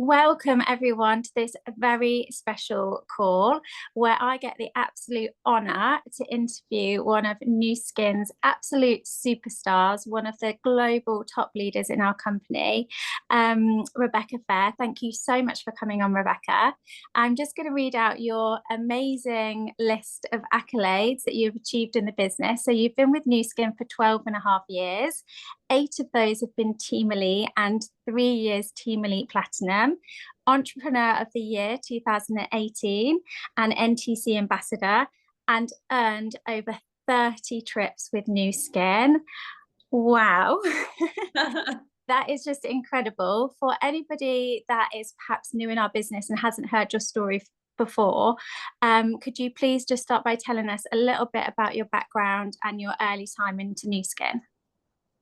Welcome everyone to this very special call where I get the absolute honor to interview one of New Skin's absolute superstars, one of the global top leaders in our company, Rebecca Fair. Thank you so much for coming on, Rebecca. I'm just going to read out your amazing list of accolades that you've achieved in the business. So you've been with New Skin for 12 and a half years. 8 of those have been Team Elite and 3 years Team Elite Platinum. Entrepreneur of the Year 2018 and NTC Ambassador, and earned over 30 trips with New Skin. Wow. That is just incredible. For anybody that is perhaps new in our business and hasn't heard your story before, could you please just start by telling us a little bit about your background and your early time into New Skin?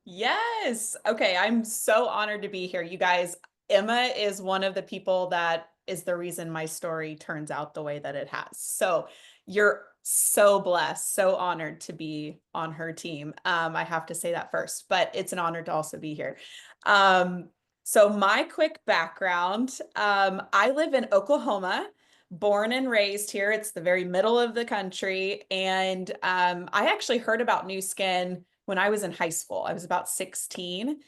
Yes. Okay. I'm so honored to be here. You guys, Emma is one of the people that is the reason my story turns out the way that it has. So you're so blessed, so honored to be on her team. I have to say that first, but it's an honor to also be here. So my quick background, I live in Oklahoma, born and raised here. It's the very middle of the country. And I actually heard about New Skin when I was in high school. I was about 16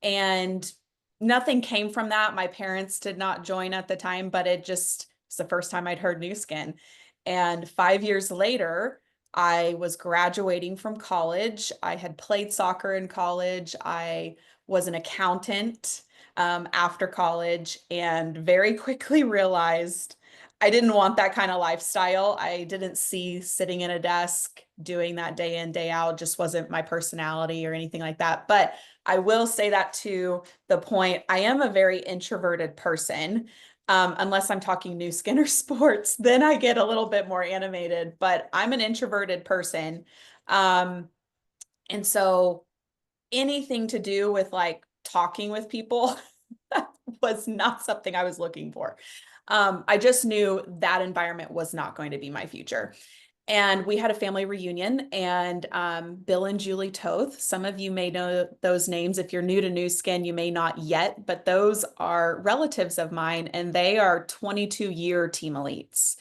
and nothing came from that. My parents did not join at the time, but it just was the first time I'd heard New Skin. And 5 years later, I was graduating from college. I had played soccer in college. I was an accountant after college and very quickly realized I didn't want that kind of lifestyle. I didn't see sitting in a desk doing that day in, day out, just wasn't my personality or anything like that. But I will say that to the point, I am a very introverted person. Unless I'm talking New Skin or sports, then I get a little bit more animated, but I'm an introverted person. Um, and so anything to do with like talking with people was not something I was looking for. I just knew that environment was not going to be my future. And we had a family reunion, and Bill and Julie Toth, some of you may know those names. If you're new to New Skin, you may not yet, but those are relatives of mine, and they are 22-year team elites.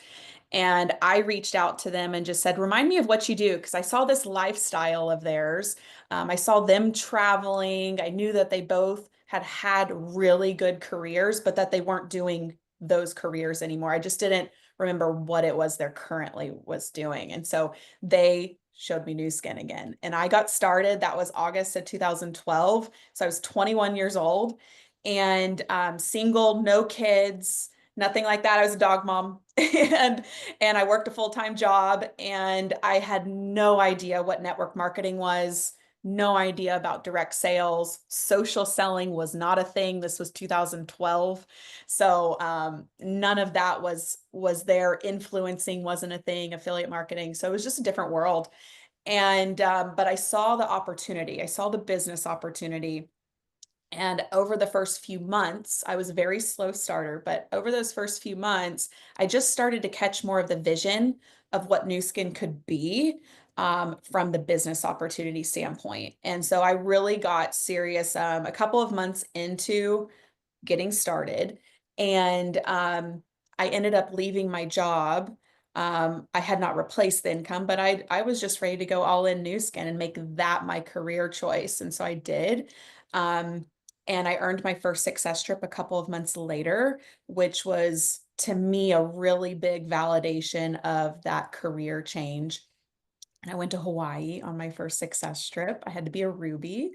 And I reached out to them and just said, remind me of what you do, because I saw this lifestyle of theirs. I saw them traveling. I knew that they both had had really good careers, but that they weren't doing those careers anymore. I just didn't remember what it was they're currently was doing. And so they showed me New Skin again. And I got started. That was August of 2012. So I was 21 years old and single, no kids, nothing like that. I was a dog mom and I worked a full-time job and I had no idea what network marketing was, no idea about direct sales. Social selling was not a thing. This was 2012. So none of that was there. Influencing wasn't a thing, affiliate marketing. So it was just a different world. And but I saw the opportunity. I saw the business opportunity. And over the first few months, I was a very slow starter, but over those first few months, I just started to catch more of the vision of what New Skin could be from the business opportunity standpoint. And so I really got serious a couple of months into getting started. And I ended up leaving my job. I had not replaced the income, but I was just ready to go all in New Skin and make that my career choice. And so I did. Um, and I earned my first success trip a couple of months later, which was to me a really big validation of that career change. And I went to Hawaii on my first success trip. I had to be a Ruby.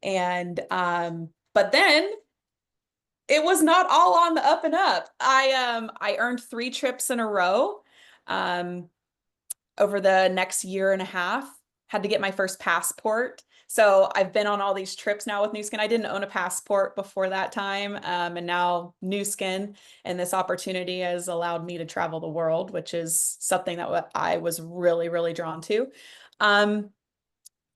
And but then it was not all on the up and up. I earned 3 trips in a row um over the next year and a half. Had to get my first passport. So I've been on all these trips now with New Skin. I didn't own a passport before that time. And now New Skin and this opportunity has allowed me to travel the world, which is something that I was really, really drawn to. Um,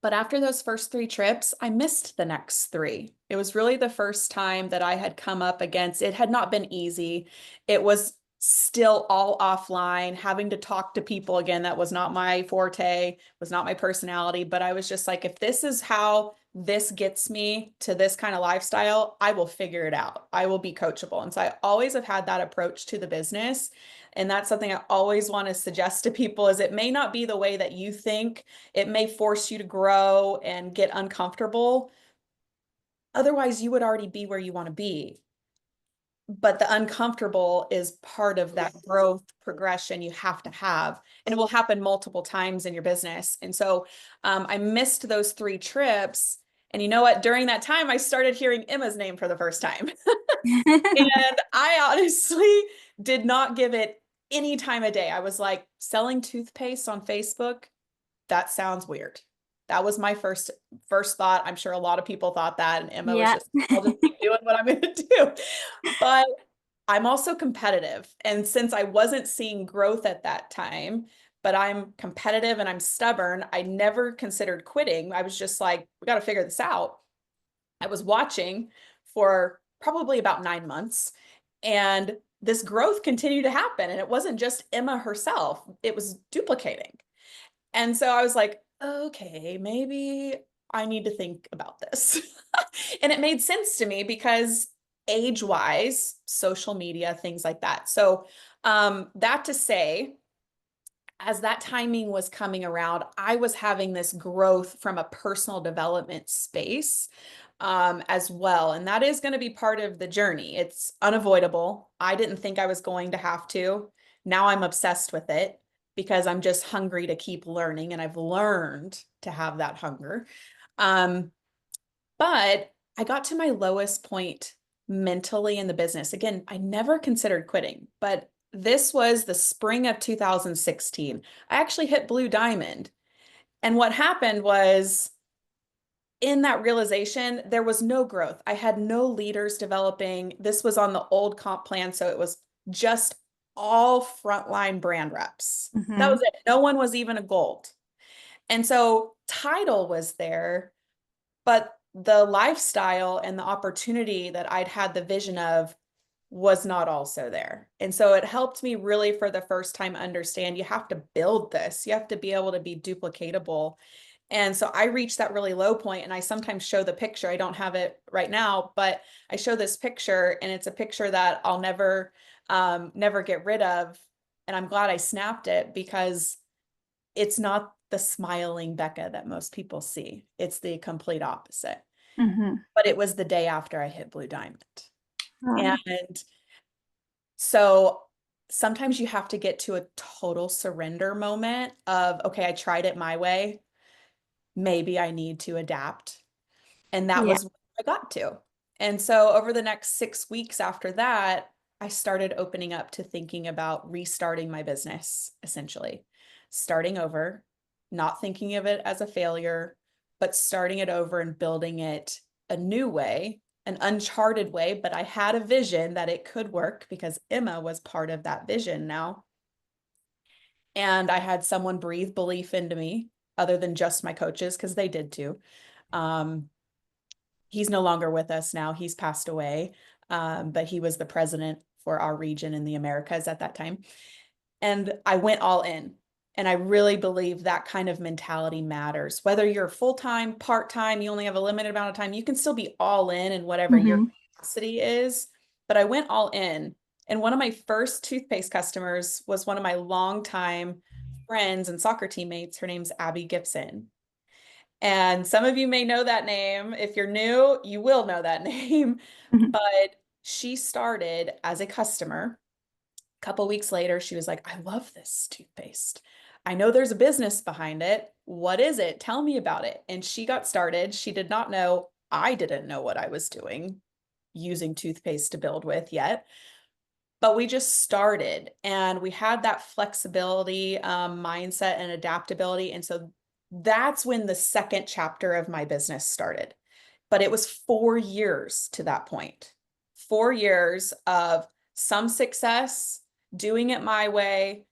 but after those first 3 trips, I missed the next 3. It was really the first time that I had come up against, it had not been easy. It was still all offline, having to talk to people again. That was not my forte, was not my personality. But I was just like, if this is how this gets me to this kind of lifestyle, I will figure it out. I will be coachable. And so I always have had that approach to the business. And that's something I always want to suggest to people is it may not be the way that you think. It may force you to grow and get uncomfortable. Otherwise, you would already be where you want to be. But the uncomfortable is part of that growth progression you have to have, and it will happen multiple times in your business. And so I missed those 3 trips. And you know what? During that time, I started hearing Emma's name for the first time. And I honestly did not give it any time of day. I was like, selling toothpaste on Facebook, that sounds weird. That was my first thought. I'm sure a lot of people thought that, and Emma was Yeah. just, I'll just keep doing what I'm going to do. But I'm also competitive. And since I wasn't seeing growth at that time, but I'm competitive and I'm stubborn, I never considered quitting. I was just like, we got to figure this out. I was watching for probably about 9 months, and this growth continued to happen. And it wasn't just Emma herself, it was duplicating. And so I was like, okay, maybe I need to think about this. And it made sense to me because age-wise, social media, things like that. So that to say, as that timing was coming around, I was having this growth from a personal development space as well. And that is going to be part of the journey. It's unavoidable. I didn't think I was going to have to. Now I'm obsessed with it because I'm just hungry to keep learning, and I've learned to have that hunger. Um, but I got to my lowest point mentally in the business. Again, I never considered quitting, but this was the spring of 2016. I actually hit Blue Diamond. And what happened was, in that realization, there was no growth. I had no leaders developing. This was on the old comp plan, so it was just all frontline brand reps. That Hmm. was it. No one was even a gold. And so title was there, but the lifestyle and the opportunity that I'd had the vision of was not also there. And so it helped me really for the first time understand you have to build this. You have to be able to be duplicatable. And so I reached that really low point, and I sometimes show the picture. I don't have it right now, but I show this picture, and it's a picture that I'll never get rid of. And I'm glad I snapped it because it's not the smiling Becca that most people see. It's the complete opposite. Hmm. But it was the day after I hit Blue Diamond. Oh, And so sometimes you have to get to a total surrender moment of, okay, I tried it my way. Maybe I need to adapt. And that yeah. was what I got to. And so over the next 6 weeks after that, I started opening up to thinking about restarting my business, essentially, starting over, not thinking of it as a failure, but starting it over and building it a new way, an uncharted way. But I had a vision that it could work because Emma was part of that vision now. And I had someone breathe belief into me other than just my coaches, because they did too. Um, he's no longer with us now. He's passed away. But he was the president for our region in the Americas at that time. And I went all in. And I really believe that kind of mentality matters. Whether you're full-time, part-time, you only have a limited amount of time, you can still be all in whatever your Hmm. capacity is. But I went all in. And one of my first toothpaste customers was one of my longtime friends and soccer teammates. Her name's Abby Gibson. And some of you may know that name. If you're new, you will know that name. Hmm. But she started as a customer. A couple weeks later, she was like, I love this toothpaste. I know there's a business behind it. What is it? Tell me about it. And she got started. She did not know, I didn't know what I was doing using toothpaste to build with yet. But we just started, and we had that flexibility, mindset and adaptability. And so that's when the second chapter of my business started. But it was 4 years to that point. 4 years of some success, doing it my way,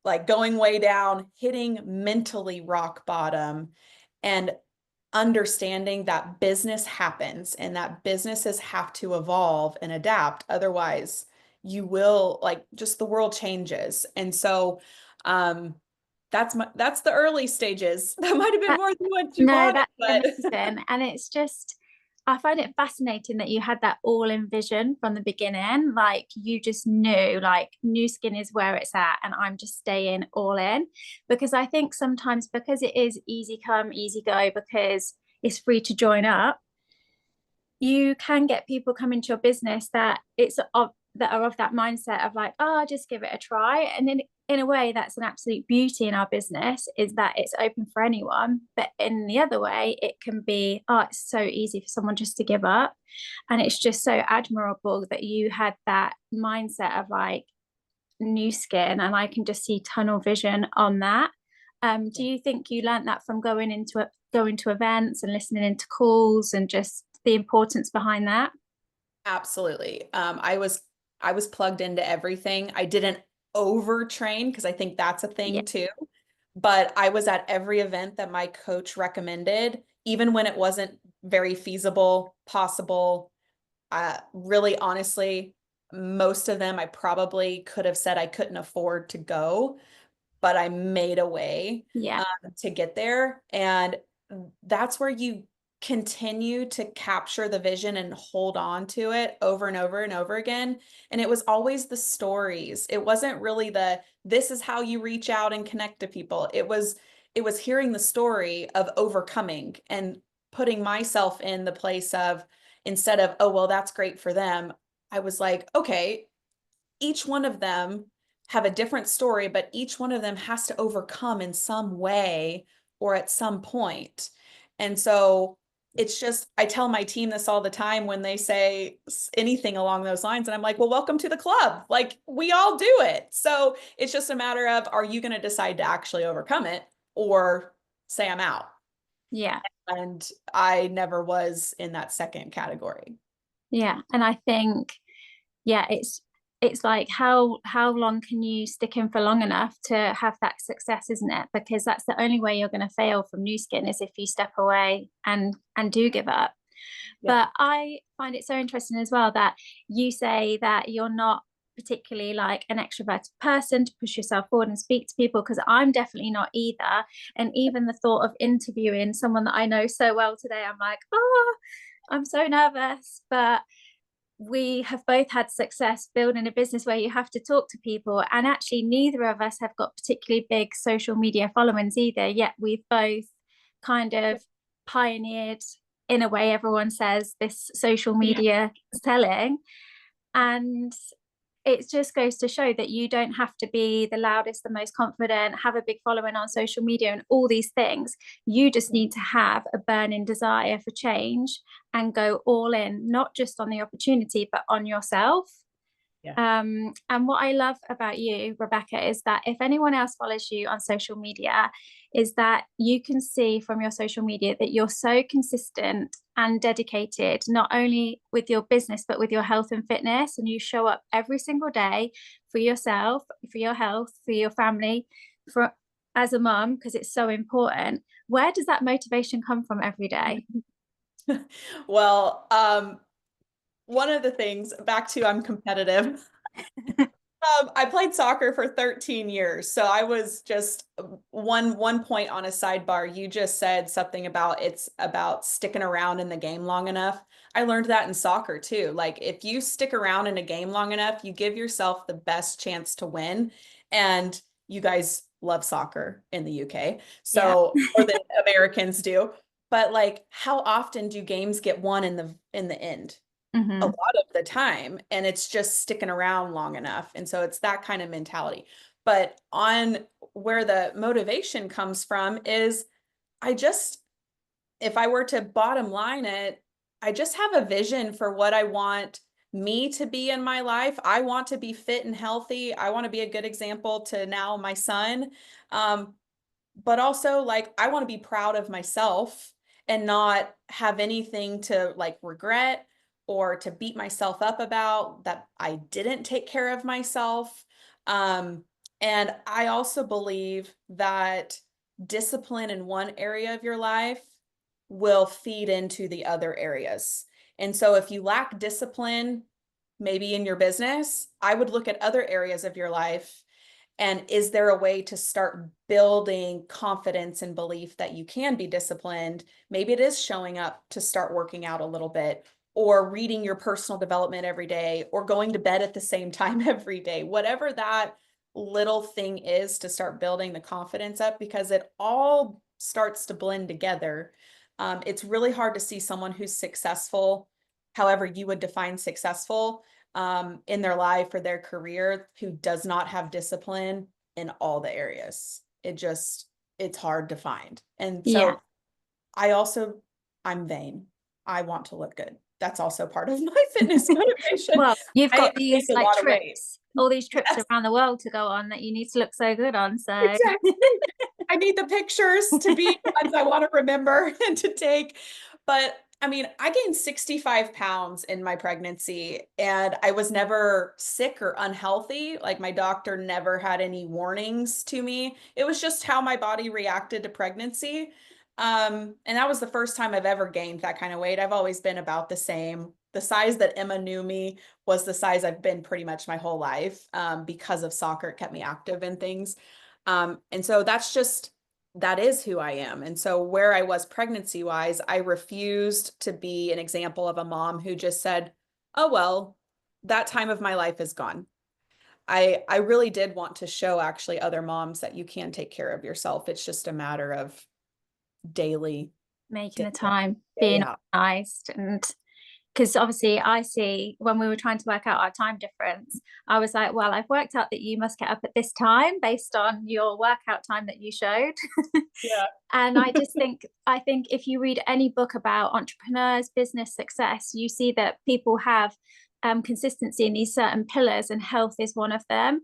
like going way down, hitting mentally rock bottom, and understanding that business happens and that businesses have to evolve and adapt. Otherwise, you will, like, just the world changes. And so, um, that's the early stages. That might have been That, more than what you no, wanted, that's but amazing. And it's just, I find it fascinating that you had that all in vision from the beginning. Like you just knew, like New Skin is where it's at, and I'm just staying all in. Because I think sometimes because it is easy come, easy go, because it's free to join up, you can get people coming to your business that it's of that are of that mindset of like, oh, just give it a try. And in a way, that's an absolute beauty in our business, is that it's open for anyone. But in the other way, it can be, oh, it's so easy for someone just to give up. And it's just so admirable that you had that mindset of like New Skin, and I can just see tunnel vision on that. Do you think you learned that from going to events and listening into calls and just the importance behind that? absolutely. I was plugged into everything. I didn't overtrain because I think that's a Yeah, thing too. But I was at every event that my coach recommended, even when it wasn't very feasible, possible. Really, honestly, most of them I probably could have said I couldn't afford to go, but I made a way yeah, to get there. And that's where you continue to capture the vision and hold on to it over and over and over again. And it was always the stories. It wasn't really this is how you reach out and connect to people. It was hearing the story of overcoming and putting myself in the place of, instead of, oh, well, that's great for them. I was like, okay, each one of them have a different story, but each one of them has to overcome in some way or at some point. And so it's just, I tell my team this all the time when they say anything along those lines. And I'm like, well, welcome to the club. Like we all do it. So it's just a matter of, are you going to decide to actually overcome it or say I'm out? yeah, And I never was in that second category. yeah. And I think, yeah, it's like how long can you stick in for long enough to have that success, isn't it? Because that's the only way you're going to fail from New Skin, is if you step away and do give up. Yep. But I find it so interesting as well that you say that you're not particularly like an extroverted person to push yourself forward and speak to people, because I'm definitely not either. And even the thought of interviewing someone that I know so well today, I'm like, oh, I'm so nervous. But we have both had success building a business where you have to talk to people. And actually, neither of us have got particularly big social media followings either. Yet we've both kind of pioneered, in a way, everyone says, this social Yeah. media selling. And it just goes to show that you don't have to be the loudest, the most confident, have a big following on social media and all these things. You just need to have a burning desire for change and go all in, not just on the opportunity, but on yourself. Yeah. And what I love about you, Rebecca, is that if anyone else follows you on social media, is that you can see from your social media that you're so consistent and dedicated, not only with your business, but with your health and fitness. And you show up every single day for yourself, for your health, for your family, for as a mum, because it's so important. Where does that motivation come from every day? Well, one of the things, back to I'm competitive. I played soccer for 13 years. So I was just one point on a sidebar. You just said something about it's about sticking around in the game long enough. I learned that in soccer too. Like if you stick around in a game long enough, you give yourself the best chance to win. And you guys love soccer in the UK. Yeah. So, or the Americans do. But like how often do games get won in the end? A Hmm. lot of the time, and it's just sticking around long enough. And so it's that kind of mentality. But on where the motivation comes from is I just, if I were to bottom line it, I just have a vision for what I want me to be in my life. I want to be fit and healthy. I want to be a good example to now my son. Um, but also like I want to be proud of myself and not have anything to like regret or to beat myself up about that I didn't take care of myself. Um, and I also believe that discipline in one area of your life will feed into the other areas. And so if you lack discipline, maybe in your business, I would look at other areas of your life And is there a way to start building confidence and belief that you can be disciplined? Maybe it is showing up to start working out a little bit, or reading your personal development every day, or going to bed at the same time every day, whatever that little thing is to start building the confidence up, because it all starts to blend together. It's really hard to see someone who's successful, however you would define successful, in their life or their career, who does not have discipline in all the areas. It's hard to find. And Yeah. so I also, I'm vain. I want to look good. That's also part of my fitness motivation. Well, you've I got gained these a like lot of weight. trips, all these trips Yes, around the world to go on that you need to look so good on. So exactly. I need the pictures to be ones I want to remember and to take. But I mean, I gained 65 pounds in my pregnancy, and I was never sick or unhealthy. Like, my doctor never had any warnings to me. It was just how my body reacted to pregnancy. And that was the first time I've ever gained that kind of weight. I've always been about the same. The size that Emma knew me was the size I've been pretty much my whole life, because of soccer. It kept me active and things. And so that is who I am. And so where I was pregnancy wise, I refused to be an example of a mom who just said, oh, well, that time of my life is gone. I really did want to show actually other moms that you can take care of yourself. It's just a matter of daily, making day, the time, day being out. organized, and because obviously I see when we were trying to work out our time difference, I was like, well, I've worked out that you must get up at this time based on your workout time that you showed. Yeah. And I think if you read any book about entrepreneurs, business success, you see that people have consistency in these certain pillars, and health is one of them.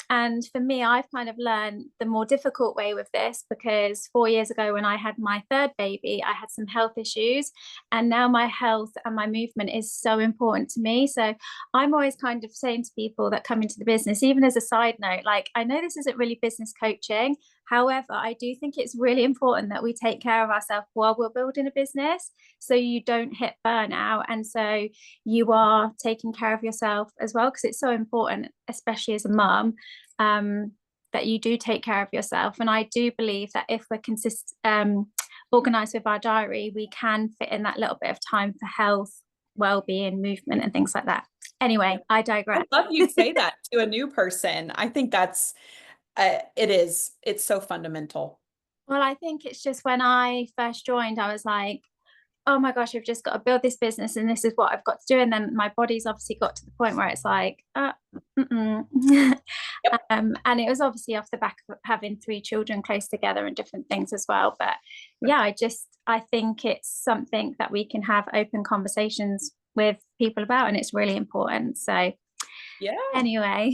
And for me, I've kind of learned the more difficult way with this, because 4 years ago, when I had my third baby, I had some health issues. And now my health and my movement is so important to me. So I'm always kind of saying to people that come into the business, even as a side note, like, I know this isn't really business coaching. However, I do think it's really important that we take care of ourselves while we're building a business, so you don't hit burnout. And so you are taking care of yourself as well, because it's so important, especially as a mum, um, that you do take care of yourself. And I do believe that if we're organized with our diary, we can fit in that little bit of time for health, well-being, movement, and things like that. Anyway, I I digress. love you'd say that to a new person. I think it's so fundamental. Well, I think it's just when I first joined, I was like, oh my gosh, I've just got to build this business and this is what I've got to do. And then my body's obviously got to the point where it's like, Yep. and it was obviously off the back of having three children close together and different things as well. But yeah, I think it's something that we can have open conversations with people about, and it's really important. So Yeah. anyway,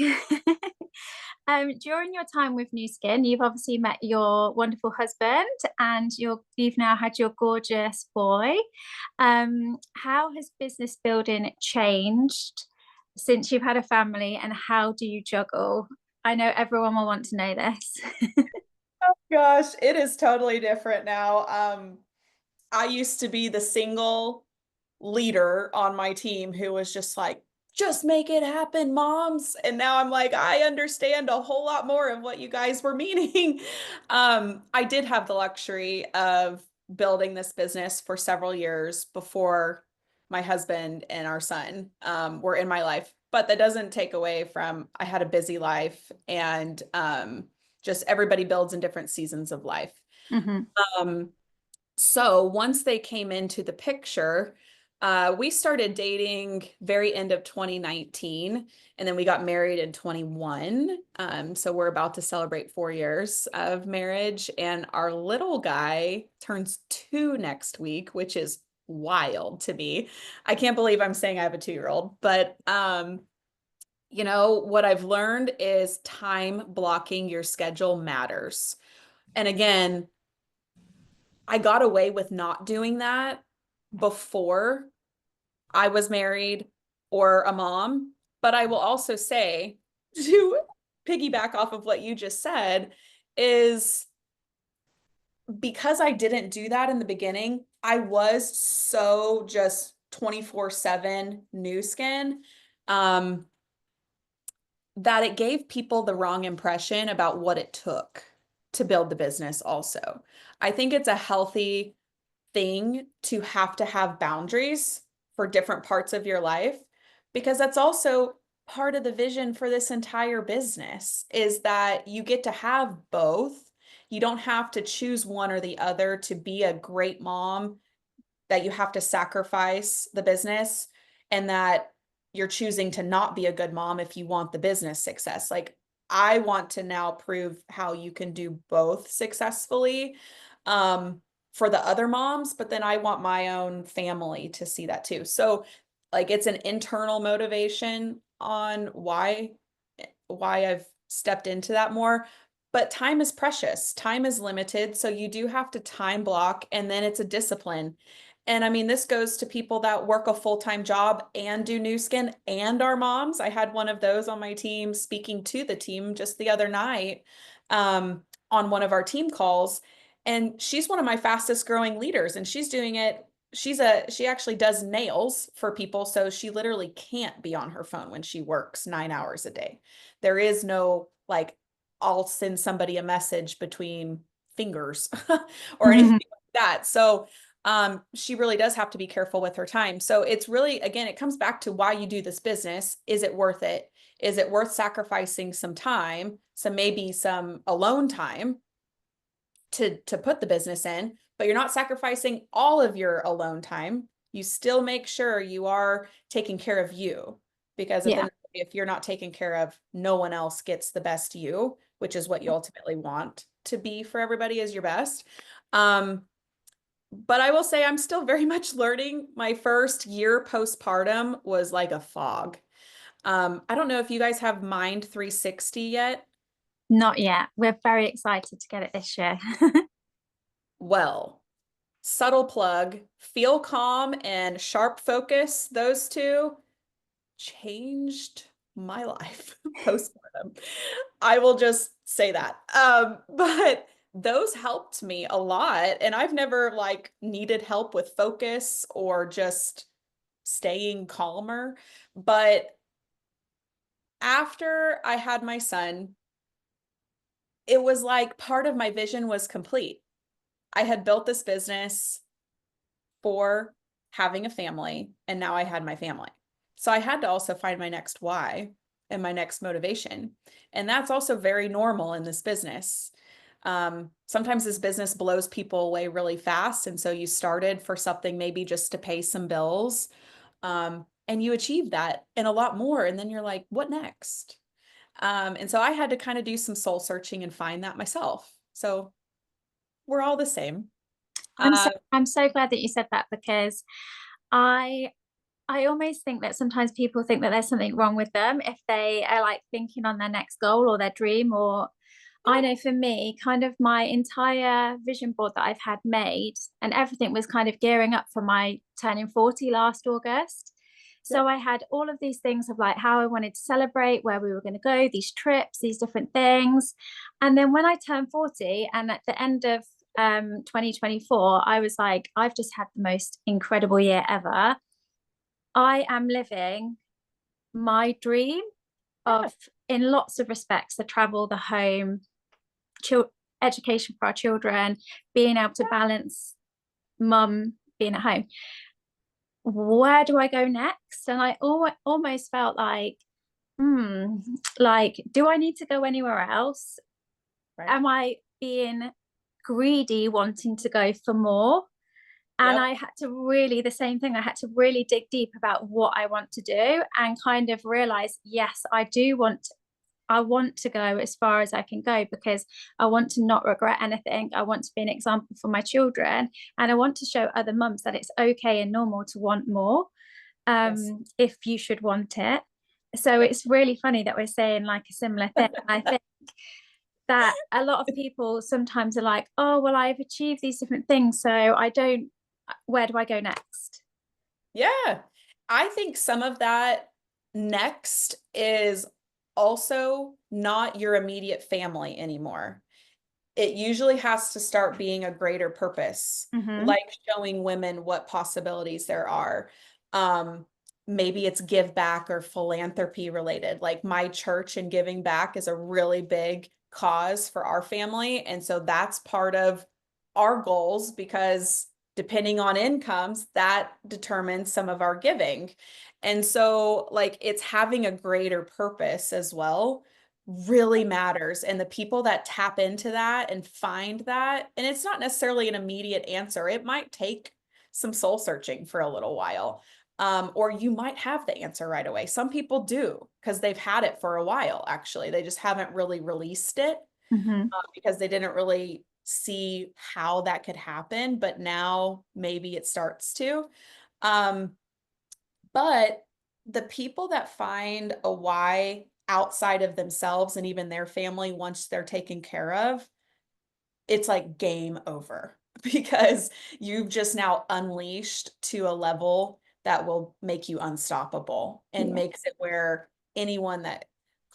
during your time with New Skin, you've obviously met your wonderful husband, and you've now had your gorgeous boy. How has business building changed since you've had a family, and how do you juggle? I know everyone will want to know this. Gosh, it is totally different now. I used to be the single leader on my team who was just like, just make it happen, moms. And now I'm like, I understand a whole lot more of what you guys were meaning. I did have the luxury of building this business for several years before my husband and our son were in my life. But that doesn't take away from I had a busy life, and just everybody builds in different seasons of life. Mhm. Um, so once they came into the picture, we started dating very end of 2019, and then we got married in 21. So we're about to celebrate 4 years of marriage, and our little guy turns 2 next week, which is wild to me. I can't believe I'm saying I have a 2-year-old, but what I've learned is time blocking your schedule matters. And again, I got away with not doing that before I was married or a mom. But I will also say, to piggyback off of what you just said, is because I didn't do that in the beginning, I was so just 24/7 new skin. Um, that it gave people the wrong impression about what it took to build the business also. I think it's a healthy thing to have boundaries for different parts of your life, because that's also part of the vision for this entire business is that you get to have both. You don't have to choose one or the other to be a great mom, that you have to sacrifice the business, and that you're choosing to not be a good mom if you want the business success. Like, I want to now prove how you can do both successfully, um, for the other moms, but then I want my own family to see that too. So like it's an internal motivation on why I've stepped into that more. But time is precious. Time is limited. So you do have to time block, and then it's a discipline. And I mean, this goes to people that work a full-time job and do new skin and are moms. I had one of those on my team speaking to the team just the other night, on one of our team calls. And she's one of my fastest growing leaders, and she's doing it. She actually does nails for people. So she literally can't be on her phone when she works 9 hours a day. There is no like, I'll send somebody a message between fingers or anything like that. So she really does have to be careful with her time. So it's really, again, it comes back to why you do this business. Is it worth it? Is it worth sacrificing some time, maybe some alone time to put the business in, but you're not sacrificing all of your alone time. You still make sure you are taking care of you, because at the Yeah. end of the day, if you're not taken care of, no one else gets the best you, which is what you ultimately want to be for everybody, is your best. But I will say I'm still very much learning. My first year postpartum was like a fog. I don't know if you guys have Mind 360 yet. Not yet. We're very excited to get it this year. Well, subtle plug, feel calm and sharp focus, those two changed my life postpartum. I will just say that. But those helped me a lot. And I've never like needed help with focus or just staying calmer. But after I had my son, it was like part of my vision was complete. I had built this business for having a family, and now I had my family. So I had to also find my next why and my next motivation. And that's also very normal in this business. Sometimes this business blows people away really fast. And so you started for something maybe just to pay some bills. And you achieve that and a lot more. And then you're like, what next? And so I had to kind of do some soul searching and find that myself. So we're all the same. I'm so glad that you said that, because I I almost think that sometimes people think that there's something wrong with them if they are like thinking on their next goal or their dream. Or I know for me, kind of my entire vision board that I've had made and everything was kind of gearing up for my turning 40 last August. Yeah. So I had all of these things of like how I wanted to celebrate, where we were going to go, these trips, these different things. And then when I turned 40 and at the end of 2024, I was like, I've just had the most incredible year ever. I am living my dream Yeah. of, in lots of respects, the travel, the home, education for our children, being able to balance mum being at home. Where do I go next? And I almost felt like, like, do I need to go anywhere else? Right. Am I being greedy, wanting to go for more? And Yep. I had to really, the same thing, I had to really dig deep about what I want to do and kind of realize, yes, I want to go as far as I can go, because I want to not regret anything. I want to be an example for my children. And I want to show other mums that it's okay and normal to want more, Yes. if you should want it. So Yep. it's really funny that we're saying like a similar thing. I think that a lot of people sometimes are like, oh, well, I've achieved these different things. So I don't, where do I go next? Yeah. I think some of that next is also not your immediate family anymore. It usually has to start being a greater purpose, Mm-hmm. like showing women what possibilities there are. Um, maybe it's give back or philanthropy related. Like my church and giving back is a really big cause for our family. And so that's part of our goals because depending on incomes, that determines some of our giving. And so, like, it's having a greater purpose as well really matters. And the people that tap into that and find that, and it's not necessarily an immediate answer, it might take some soul searching for a little while. Or you might have the answer right away. Some people do because they've had it for a while, actually. They just haven't really released it Hmm. because they didn't really see how that could happen. But now maybe it starts to. Um, but the people that find a why outside of themselves and even their family once they're taken care of, it's like game over because you've just now unleashed to a level that will make you unstoppable and Yeah. makes it where anyone that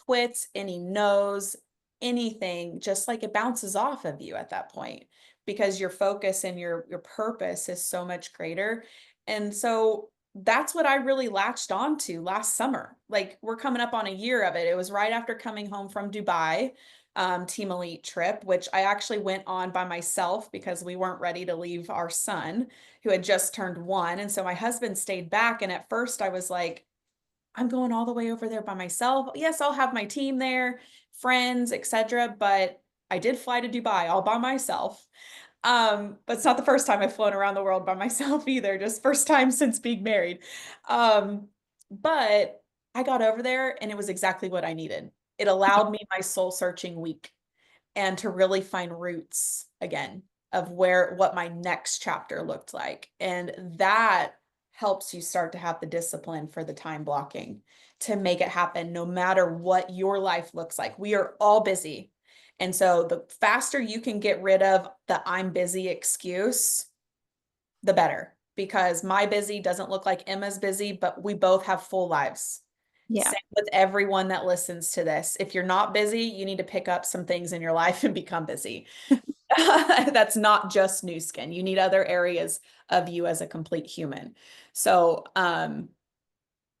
quits, any no's, anything, just like it bounces off of you at that point because your focus and your purpose is so much greater. And so that's what I really latched on to last summer. Like we're coming up on a year of it. It was right after coming home from Dubai Team Elite trip, which I actually went on by myself because we weren't ready to leave our son, who had just turned 1. And so my husband stayed back. And at first I was like, I'm going all the way over there by myself. Yes, I'll have my team there, friends, etc. But I did fly to Dubai all by myself. But it's not the first time I've flown around the world by myself either, just first time since being married. Um, but I got over there and it was exactly what I needed. It allowed me my soul searching week and to really find roots again of what my next chapter looked like. And that helps you start to have the discipline for the time blocking to make it happen no matter what your life looks like. We are all busy. And so the faster you can get rid of the I'm busy excuse, the better. Because my busy doesn't look like Emma's busy, but we both have full lives. Yeah. Same with everyone that listens to this. If you're not busy, you need to pick up some things in your life and become busy. That's not just new skin. You need other areas of you as a complete human. So,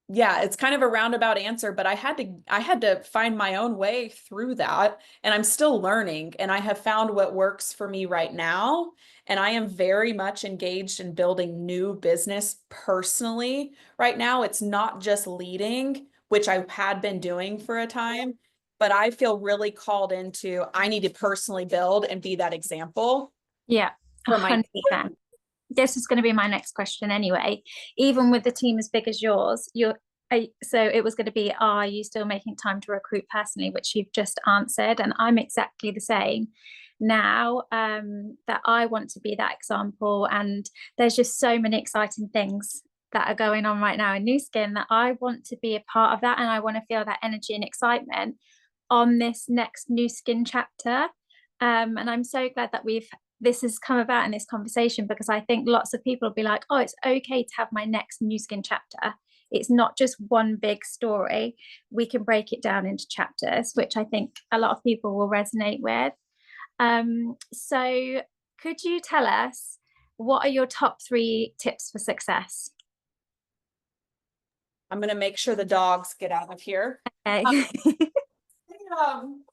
yeah, it's kind of a roundabout answer, but I had to find my own way through that, and I'm still learning, and I have found what works for me right now, and I am very much engaged in building new business personally. Right now, it's not just leading, which I had been doing for a time, but I feel really called into I need to personally build and be that example Yeah. for my team. 100%. This is going to be my next question anyway. Even with the team as big as yours, so it was going to be, are you still making time to recruit personally, which you've just answered, and I'm exactly the same now, that I want to be that example. And there's just so many exciting things that are going on right now in New Skin that I want to be a part of that, and I want to feel that energy and excitement on this next New Skin chapter. And I'm so glad that this has come about in this conversation, because I think lots of people will be like, oh, it's okay to have my next New Skin chapter. It's not just one big story. We can break it down into chapters, which I think a lot of people will resonate with. So could you tell us, what are your top 3 tips for success? I'm going to make sure the dogs get out of here. Okay. Um,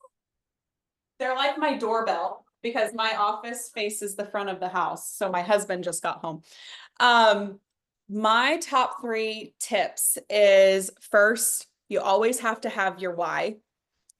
They're like my doorbell because my office faces the front of the house. So my husband just got home. Um, my top 3 tips is first, you always have to have your why.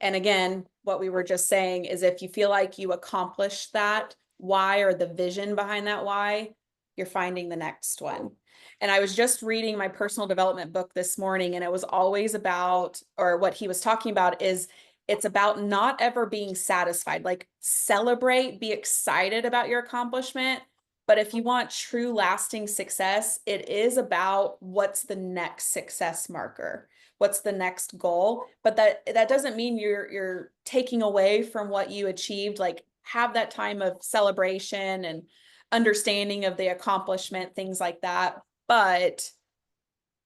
And again, what we were just saying is if you feel like you accomplished that why or the vision behind that why, you're finding the next one. And I was just reading my personal development book this morning, and it was always about, or what he was talking about is it's about not ever being satisfied. Like celebrate, be excited about your accomplishment. But if you want true lasting success, it is about what's the next success marker, what's the next goal. But that doesn't mean you're taking away from what you achieved. Like have that time of celebration and understanding of the accomplishment, things like that. But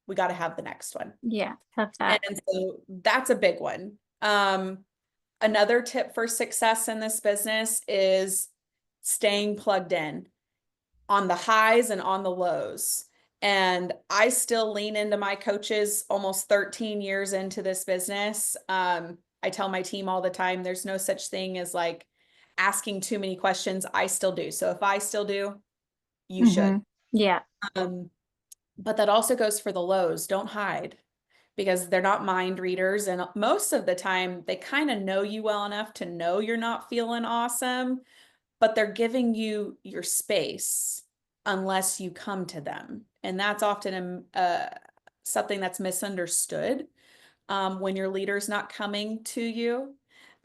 we got to have the next one. Yeah, love that. And so that's a big one. Another tip for success in this business is staying plugged in on the highs and on the lows. And I still lean into my coaches almost 13 years into this business. I tell my team all the time, there's no such thing as like asking too many questions. I still do. So if I still do, you should. Yeah. Um, but that also goes for the lows. Don't hide because they're not mind readers. And most of the time, they kind of know you well enough to know you're not feeling awesome, but they're giving you your space unless you come to them. And that's often something that's misunderstood when your leader's not coming to you.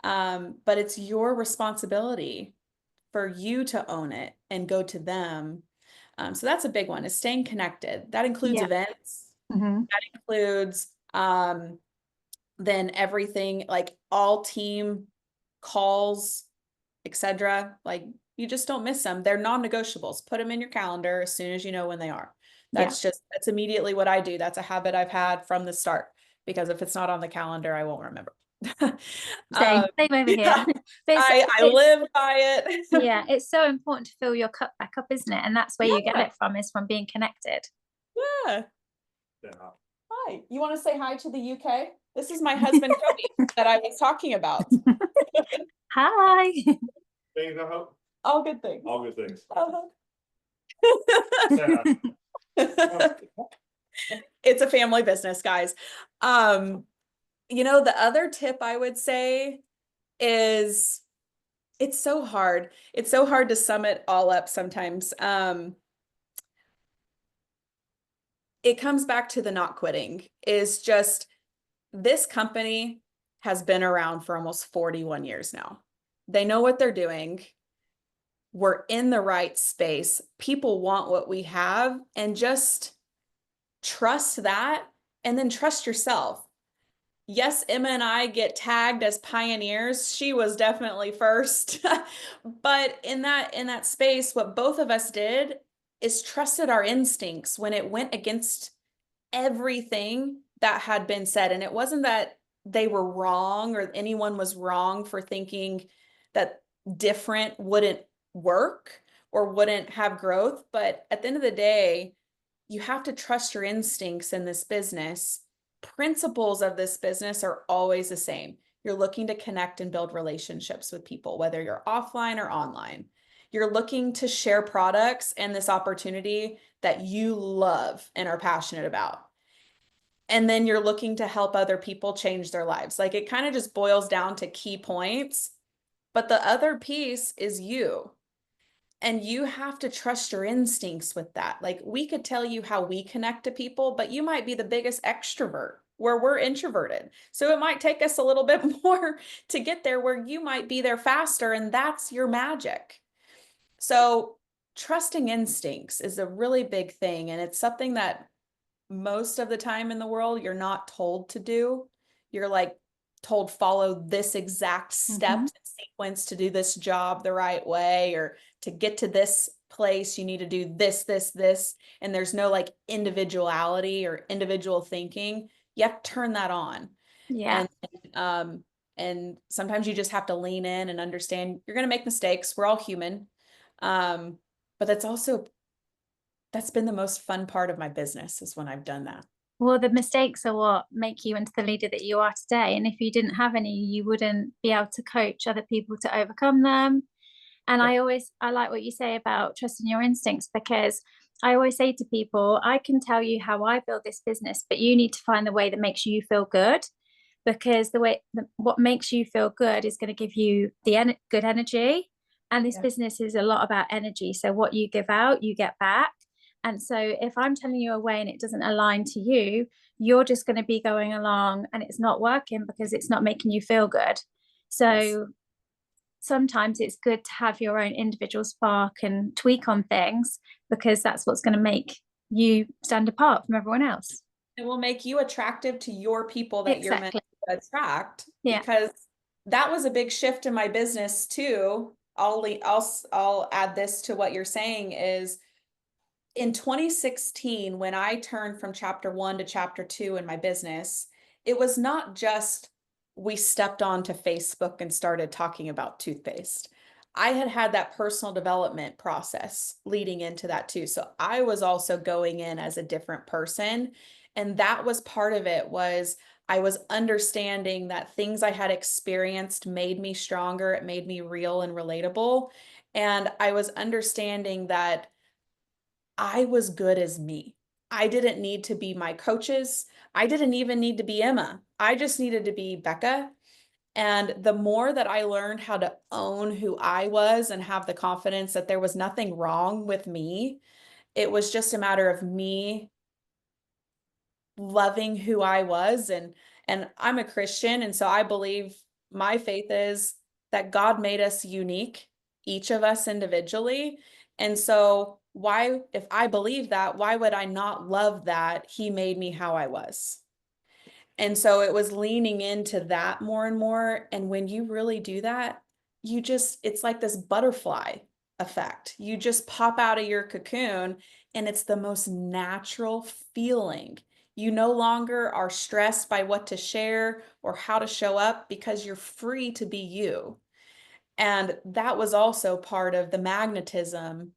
But it's your responsibility for you to own it and go to them. So that's a big one, is staying connected. That includes Yeah. events. Hmm. That includes then everything like all team calls, etc. Like you just don't miss them. They're non-negotiables. Put them in your calendar as soon as you know when they are. Yeah. That's immediately what I do. That's a habit I've had from the start because if it's not on the calendar, I won't remember. Same, same over here. Yeah, But I it's live by it. yeah, it's so important to fill your cup back up, isn't it? And that's where you get Yeah, it from, is from being connected. yeah. Hi. You want to say hi to the UK? This is my husband Cody that I was talking about. Hi. Things I hope. All good things. All good things. Uh-huh. Yeah. It's a family business, guys. The other tip I would say is it's so hard. It's so hard to sum it all up sometimes. It comes back to the not quitting, is just this company has been around for almost 41 years now. They know what they're doing. We're in the right space. People want what we have, and just trust that and then trust yourself. Yes, Emma and I get tagged as pioneers. She was definitely first. But in that space, what both of us did is trusted our instincts when it went against everything that had been said. And it wasn't that they were wrong or anyone was wrong for thinking that different wouldn't work or wouldn't have growth. But at the end of the day, you have to trust your instincts in this business. Principles of this business are always the same. You're looking to connect and build relationships with people, whether you're offline or online. You're looking to share products and this opportunity that you love and are passionate about. And then you're looking to help other people change their lives. Like it kind of just boils down to key points. But the other piece is you. And you have to trust your instincts with that. Like we could tell you how we connect to people, but you might be the biggest extrovert where we're introverted. So it might take us a little bit more to get there where you might be there faster, and that's your magic. So trusting instincts is a really big thing. And it's something that most of the time in the world you're not told to do. You're like told follow this exact step and sequence to do this job the right way, or to get to this place you need to do this, and there's no like individuality or individual thinking. You have to turn that on. Yeah. And and sometimes you just have to lean in and understand you're going to make mistakes. We're all human. But that's been the most fun part of my business, is when I've done that. Well, the mistakes are what make you into the leader that you are today. And if you didn't have any, you wouldn't be able to coach other people to overcome them. And Yep. I like what you say about trusting your instincts, because I always say to people, I can tell you how I build this business, but you need to find the way that makes you feel good, because what makes you feel good is going to give you the good energy. And this Yeah. business is a lot about energy. So what you give out, you get back. And so if I'm telling you a way and it doesn't align to you, you're just going to be going along and it's not working because it's not making you feel good. So Yes. sometimes it's good to have your own individual spark and tweak on things, because that's what's going to make you stand apart from everyone else. It will make you attractive to your people that you're meant Exactly. to attract, Yeah. because that was a big shift in my business too. I'll add this to what you're saying is in 2016, when I turned from chapter 1 to chapter 2 in my business, it was not just we stepped onto Facebook and started talking about toothpaste. I had had that personal development process leading into that too. So I was also going in as a different person. And that was part of it, was I was understanding that things I had experienced made me stronger. It made me real and relatable. And I was understanding that I was good as me. I didn't need to be my coaches. I didn't even need to be Emma. I just needed to be Becca. And the more that I learned how to own who I was and have the confidence that there was nothing wrong with me, it was just a matter of me loving who I was. And I'm a Christian, and so I believe my faith is that God made us unique, each of us individually. And so why, if I believe that, why would I not love that He made me how I was? And so it was leaning into that more and more. And when you really do that, it's like this butterfly effect. You just pop out of your cocoon, and it's the most natural feeling. You no longer are stressed by what to share or how to show up, because you're free to be you. And that was also part of the magnetism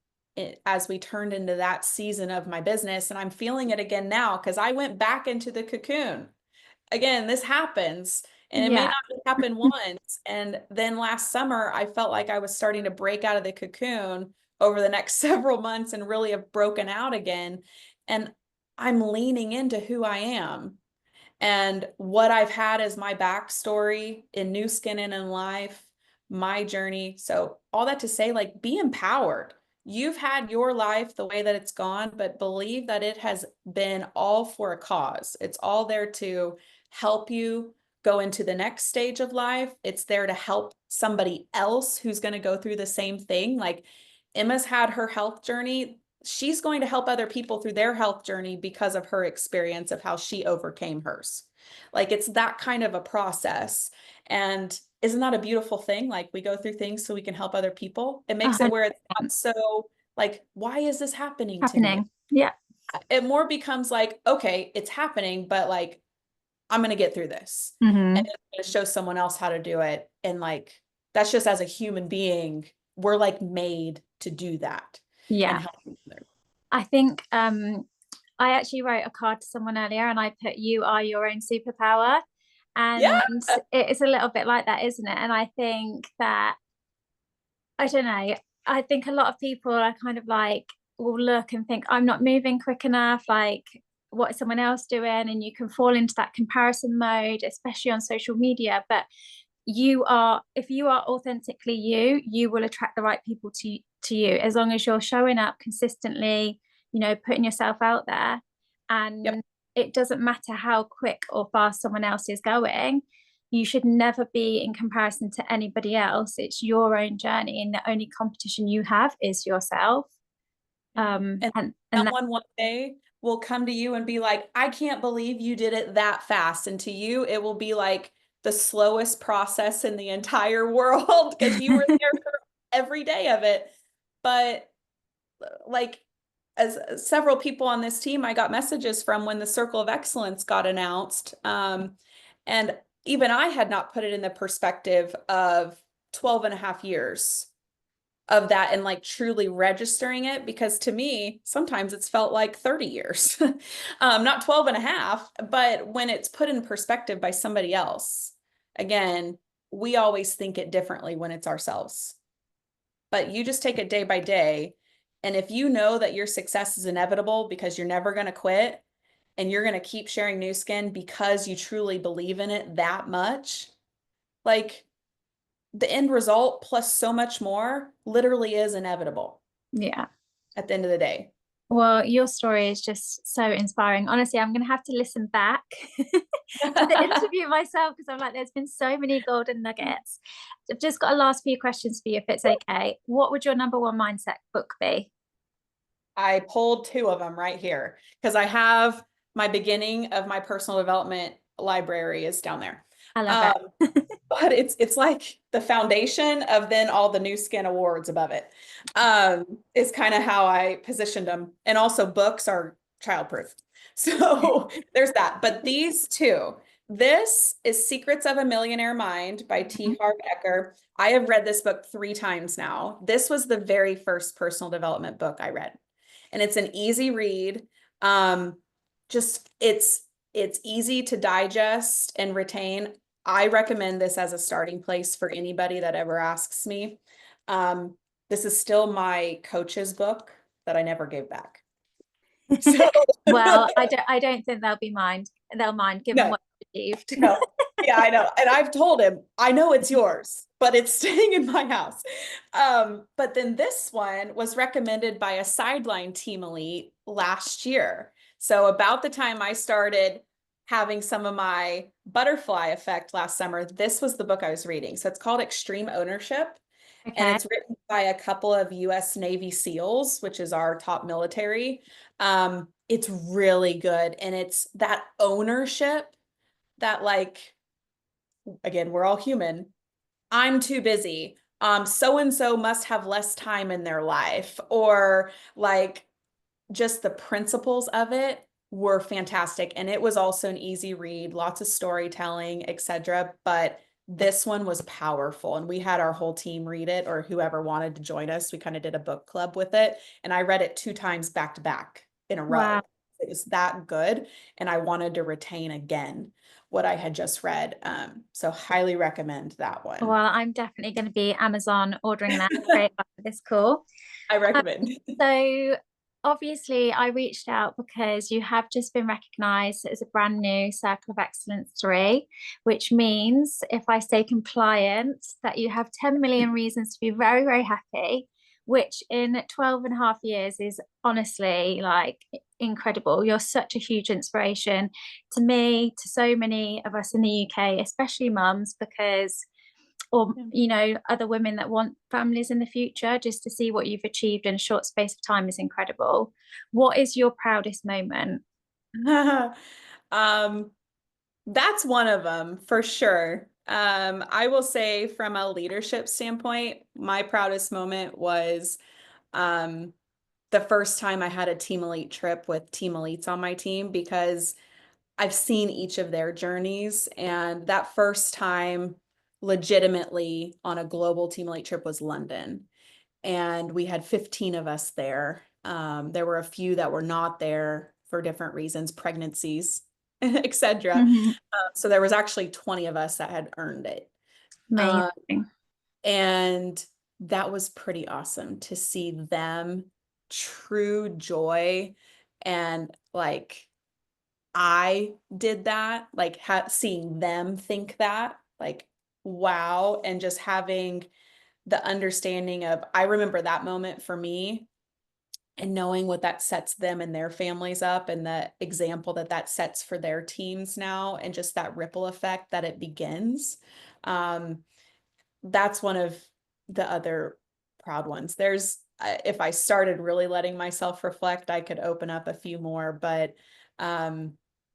as we turned into that season of my business. And I'm feeling it again now, because I went back into the cocoon again. This happens, and it may Yeah. not just happen once. And then last summer, I felt like I was starting to break out of the cocoon over the next several months and really have broken out again. And I'm leaning into who I am and what I've had as my backstory in New Skin and in life, my journey. So all that to say, like, be empowered. You've had your life the way that it's gone, but believe that it has been all for a cause. It's all there to help you go into the next stage of life. It's there to help somebody else who's going to go through the same thing. Like, Emma's had her health journey. She's going to help other people through their health journey because of her experience of how she overcame hers. Like, it's that kind of a process. And isn't that a beautiful thing? Like, we go through things so we can help other people. It makes it where it's not 100% so like, why is this happening to me? happening. Yeah. It more becomes like, okay, it's happening, but like, I'm going to get through this. And Hmm. I'm going to show someone else how to do it. And like, that's just, as a human being, we're like made to do that and Yeah. help each other. I think I actually wrote a card to someone earlier and I put, "You are your own superpower." Yeah. And it's a little bit like that, isn't it? And I think that, I don't know, I think a lot of people are kind of like, will look and think, "I'm not moving quick enough. Like, what is someone else doing?" And you can fall into that comparison mode, especially on social media. But if you are authentically you, you will attract the right people to you, as long as you're showing up consistently, putting yourself out there. Yep. And it doesn't matter how quick or fast someone else is going. You should never be in comparison to anybody else. It's your own journey, and the only competition you have is yourself. And And that, someone one day will come to you and be like, I can't believe you did it that fast. And to you, it will be like the slowest process in the entire world, because you were there for every day of it. But like, as several people on this team, I got messages from when the Circle of Excellence got announced. And even I had not put it in the perspective of 12 and a half years of that, and like truly registering it, because to me sometimes it's felt like 30 years. Not 12 and a half, but when it's put in perspective by somebody else, again, we always think it differently when it's ourselves. But you just take it day by day, and if you know that your success is inevitable because you're never going to quit, and you're going to keep sharing New Skin because you truly believe in it that much, like, the end result plus so much more literally is inevitable yeah. at the end of the day. Well, your story is just so inspiring. Honestly, I'm going to have to listen back to the interview myself, because I'm like, there's been so many golden nuggets. I've just got a last few questions for you, if it's okay. What would your number one mindset book be? I pulled two of them right here because I have my beginning of my personal development library is down there. I love Um, it. but it's like the foundation of then all the New Skin awards above it. Is kind of how I positioned them. And also, books are childproof. So there's that. But these two, This is Secrets of a Millionaire Mind by T. Harv Eker. I have read this book 3 times now. This was the very first personal development book I read. And it's an easy read. Just it's easy to digest and retain. I recommend this as a starting place for anybody that ever asks me. This is still my coach's book that I never gave back. So Well, I don't think they'll mind given no. what you achieved. No. Yeah, I know. And I've told him, I know it's yours, but it's staying in my house. But then this one was recommended by a sideline team elite last year. So about the time I started having some of my butterfly effect last summer, this was the book I was reading. So it's called Extreme Ownership. And Okay. it's written by a couple of US Navy SEALs, which is our top military. It's really good. And it's that ownership that, like, again, we're all human. I'm too busy. So and so must have less time in their life, or like just the principles of it were fantastic. And it was also an easy read, lots of storytelling, etc. But this one was powerful. And we had our whole team read it, or whoever wanted to join us. We kind of did a book club with it. And I read it 2 times back to back in a row. Wow. It was that good. And I wanted to retain again what I had just read. So highly recommend that one. Well, I'm definitely going to be Amazon ordering that straight after this call. I recommend. So obviously I reached out because you have just been recognized as a brand new Circle of Excellence 3, which means if I stay compliant, that you have 10 million reasons to be very, very happy, which in 12 and a half years is honestly like incredible. You're such a huge inspiration to me, to so many of us in the UK, especially mums, because or other women that want families in the future, just to see what you've achieved in a short space of time is incredible. What is your proudest moment? That's one of them for sure. I will say from a leadership standpoint, my proudest moment was the first time I had a team elite trip with team elites on my team, because I've seen each of their journeys. And that first time legitimately on a global team elite trip was London. And we had 15 of us there. There were a few that were not there for different reasons, pregnancies, etc. So there was actually 20 of us that had earned it. Amazing. And that was pretty awesome to see them true joy. And like, I did that, like seeing them think that, like, wow. And just having the understanding of, I remember that moment for me, and knowing what that sets them and their families up, and the example that that sets for their teams now, and just that ripple effect that it begins. That's one of the other proud ones. There's, if I started really letting myself reflect, I could open up a few more, but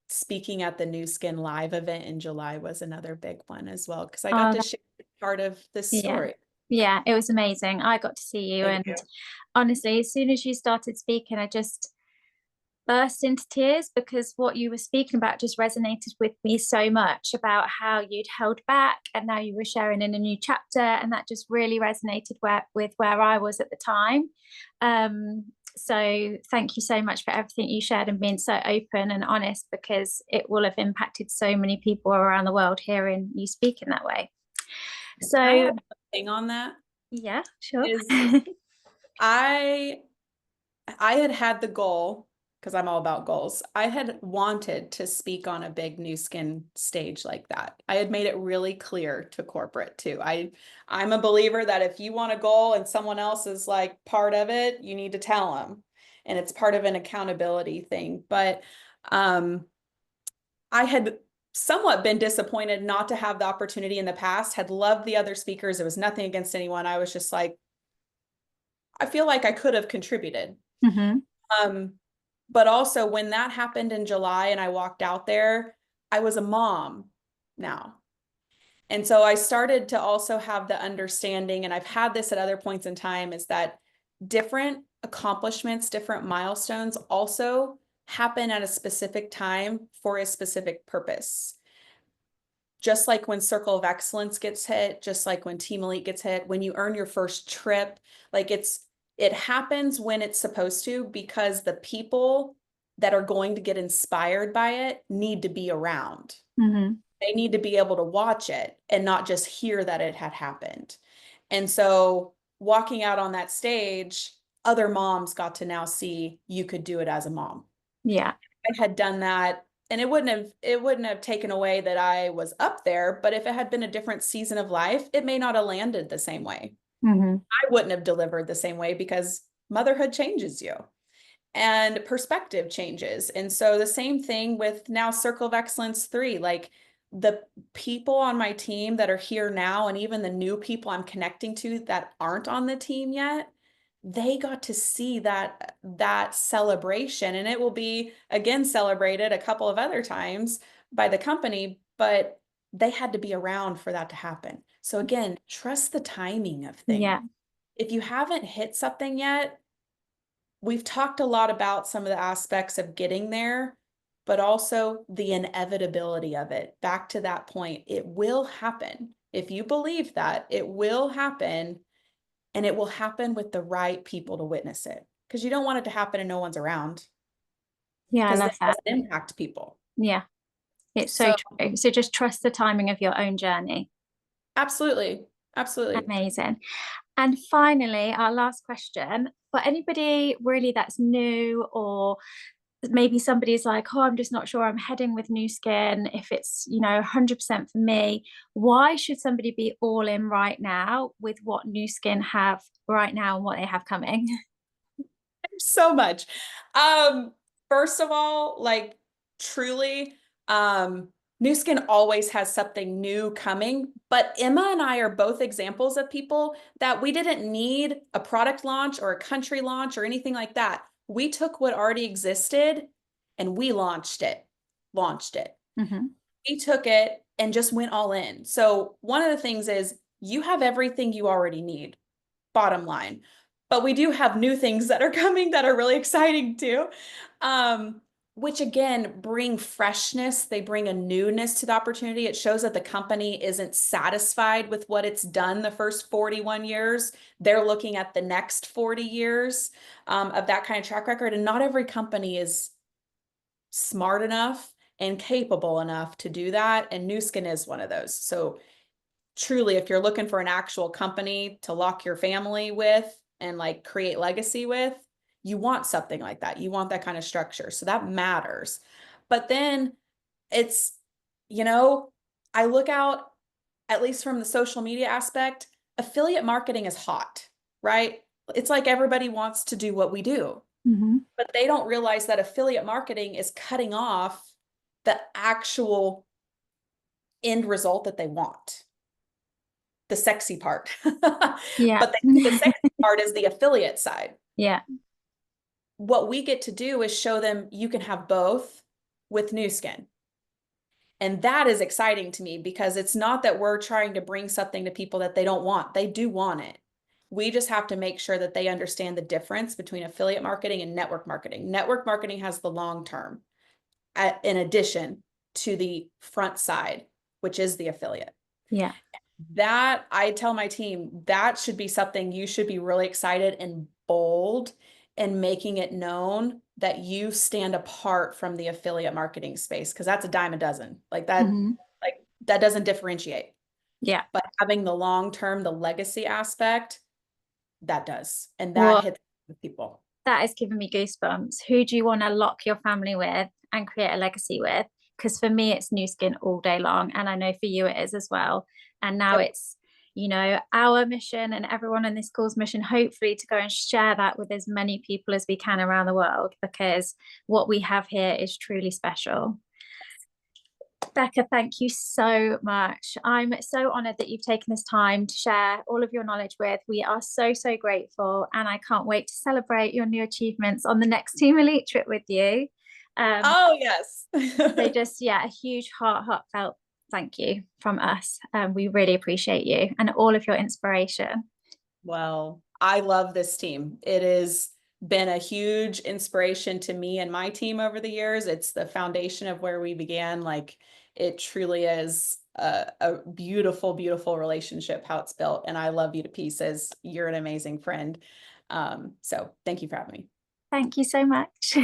speaking at the New Skin Live event in July was another big one as well, because I got to share part of this story. Yeah, it was amazing. I got to see you. Thank and you. Honestly, as soon as you started speaking, I just burst into tears, because what you were speaking about just resonated with me so much, about how you'd held back and now you were sharing in a new chapter, and that just really resonated with where I was at the time. So thank you so much for everything you shared and being so open and honest, because it will have impacted so many people around the world hearing you speak in that way. So thing on that, yeah, sure. is I had the goal, because I'm all about goals. I had wanted to speak on a big New Skin stage like that. I had made it really clear to corporate too. I'm a believer that if you want a goal and someone else is like part of it, you need to tell them. And it's part of an accountability thing. But I had somewhat been disappointed not to have the opportunity in the past, had loved the other speakers. It was nothing against anyone. I was just like, I feel like I could have contributed. But also when that happened in July and I walked out there, I was a mom now. And so I started to also have the understanding, and I've had this at other points in time, is that different accomplishments, different milestones also happen at a specific time for a specific purpose. just like when Circle of Excellence gets hit, just like when Team Elite gets hit, when you earn your first trip, like it happens when it's supposed to, because the people that are going to get inspired by it need to be around. Mm-hmm. They need to be able to watch it and not just hear that it had happened. And so walking out on that stage, other moms got to now see you could do it as a mom. Yeah. I had done that, and it wouldn't have taken away that I was up there, but if it had been a different season of life, it may not have landed the same way. Mm-hmm. I wouldn't have delivered the same way, because motherhood changes you and perspective changes. And so the same thing with now Circle of Excellence 3, like the people on my team that are here now, and even the new people I'm connecting to that aren't on the team yet, they got to see that celebration, and it will be again celebrated a couple of other times by the company, but they had to be around for that to happen. So again, trust the timing of things. Yeah. If you haven't hit something yet, we've talked a lot about some of the aspects of getting there, but also the inevitability of it. Back to that point, it will happen. If you believe that, it will happen, and it will happen with the right people to witness it. Because you don't want it to happen and no one's around, Yeah, I because love that that. doesn't impact people. Yeah, it's so So true. So just trust the timing of your own journey. absolutely, absolutely. Amazing. And finally, our last question for anybody really that's new, or maybe somebody's like, oh, I'm just not sure I'm heading with New Skin, if it's, 100% for me. Why should somebody be all in right now with what New Skin have right now and what they have coming? So much. First of all, like truly, New Skin always has something new coming, but Emma and I are both examples of people that we didn't need a product launch or a country launch or anything like that. We took what already existed and we launched it. Mm-hmm. We took it and just went all in. So one of the things is you have everything you already need, bottom line. But we do have new things that are coming that are really exciting too. Which again, bring freshness. They bring a newness to the opportunity. It shows that the company isn't satisfied with what it's done the first 41 years. They're looking at the next 40 years of that kind of track record. And not every company is smart enough and capable enough to do that. And New Skin is one of those. So truly, if you're looking for an actual company to lock your family with and like create legacy with, you want something like that. You want that kind of structure. So that matters. But then it's, I look out, at least from the social media aspect, affiliate marketing is hot, right? It's like everybody wants to do what we do, Mm-hmm. but they don't realize that affiliate marketing is cutting off the actual end result that they want. The sexy part. Yeah. But the sexy part is the affiliate side. Yeah. What we get to do is show them you can have both with New Skin. And that is exciting to me, because it's not that we're trying to bring something to people that they don't want. They do want it. We just have to make sure that they understand the difference between affiliate marketing and network marketing. Network marketing has the long term, in addition to the front side, which is the affiliate. Yeah. That, I tell my team, that should be something you should be really excited and bold and making it known that you stand apart from the affiliate marketing space, because that's a dime a dozen. Like that, Mm-hmm. like that doesn't differentiate. Yeah. But having the long term, the legacy aspect, that does. And that Well, hits people. that is giving me goosebumps. Who do you want to lock your family with and create a legacy with? Because for me, it's New Skin all day long. And I know for you it is as well. And now Yep. it's, our mission and everyone in this call's mission, hopefully to go and share that with as many people as we can around the world, because what we have here is truly special. Becca, thank you so much. I'm so honored that you've taken this time to share all of your knowledge with. We are so, so grateful. And I can't wait to celebrate your new achievements on the next Team Elite trip with you. Oh, yes. So just, a huge heartfelt thank you from us. We really appreciate you and all of your inspiration. Well, I love this team. It has been a huge inspiration to me and my team over the years. It's the foundation of where we began. Like, It truly is a beautiful, beautiful relationship, how it's built. And I love you to pieces. You're an amazing friend. So thank you for having me. Thank you so much.